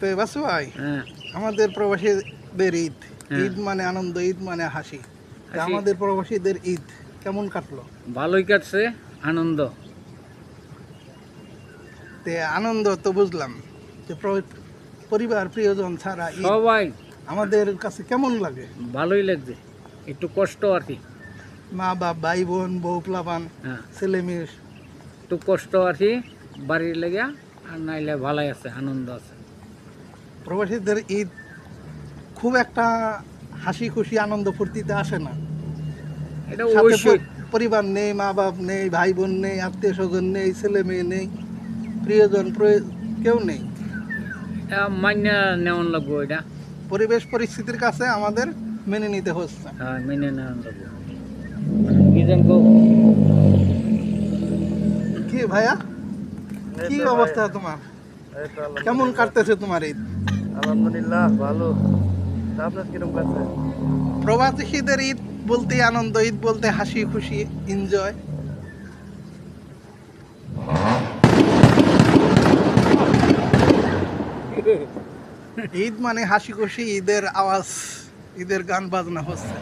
তো বাসু ভাই, হ্যাঁ আমাদের প্রবাসীদের ঈদ, হ্যাঁ। ঈদ মানে আনন্দ, ঈদ মানে হাসি। তা হাসি। আমাদের প্রবাসীদের ঈদ কেমন কাটলো? ভালোই কাটছে, আনন্দ। তে আনন্দ তো বুঝলাম, যে পরিবার প্রিয়জন ছাড়া ঈদ সবাই আমাদের কাছে কেমন লাগে? ভালোই লাগছে, একটু কষ্ট আর কি। মা বাপ, ভাই বোন, বউ প্লাবান, হ্যাঁ ছেলে মেয়ে, একটু কষ্ট আর কি বাড়ির লেগে, আর নাইলে ভালাই আছে, আনন্দ আছে। প্রবাসীদের ঈদ খুব একটা হাসি খুশি আনন্দ ফুর্তিতে আসে না। এটা সাথে অবশ্যই পরিবার নেই, মা বাপ নেই, ভাই বোন নেই, আত্মীয় স্বজন নেই, ছেলে মেয়ে নেই, প্রিয়জন কেউ নেই। এটা মান্য নেওয়ান লাগবো, এটা পরিবেশ পরিস্থিতির কাছে আমাদের মেনে নিতে হচ্ছে। হ্যাঁ মেনে নেওয়ান লাগবো। কি জানবো কি ভাইয়া, কি অবস্থা তোমার? কেমন কাটতেছে তোমার ঈদ? আলহামদুলিল্লাহ ভালো। আপনার কিরকম কাছে? প্রবাসীদের ঈদ বলতে আনন্দ, ঈদ বলতে হাসি খুশি, এনজয়। ঈদ মানে হাসি খুশি, ঈদের আওয়াজ, ঈদের গান বাজনা হচ্ছে।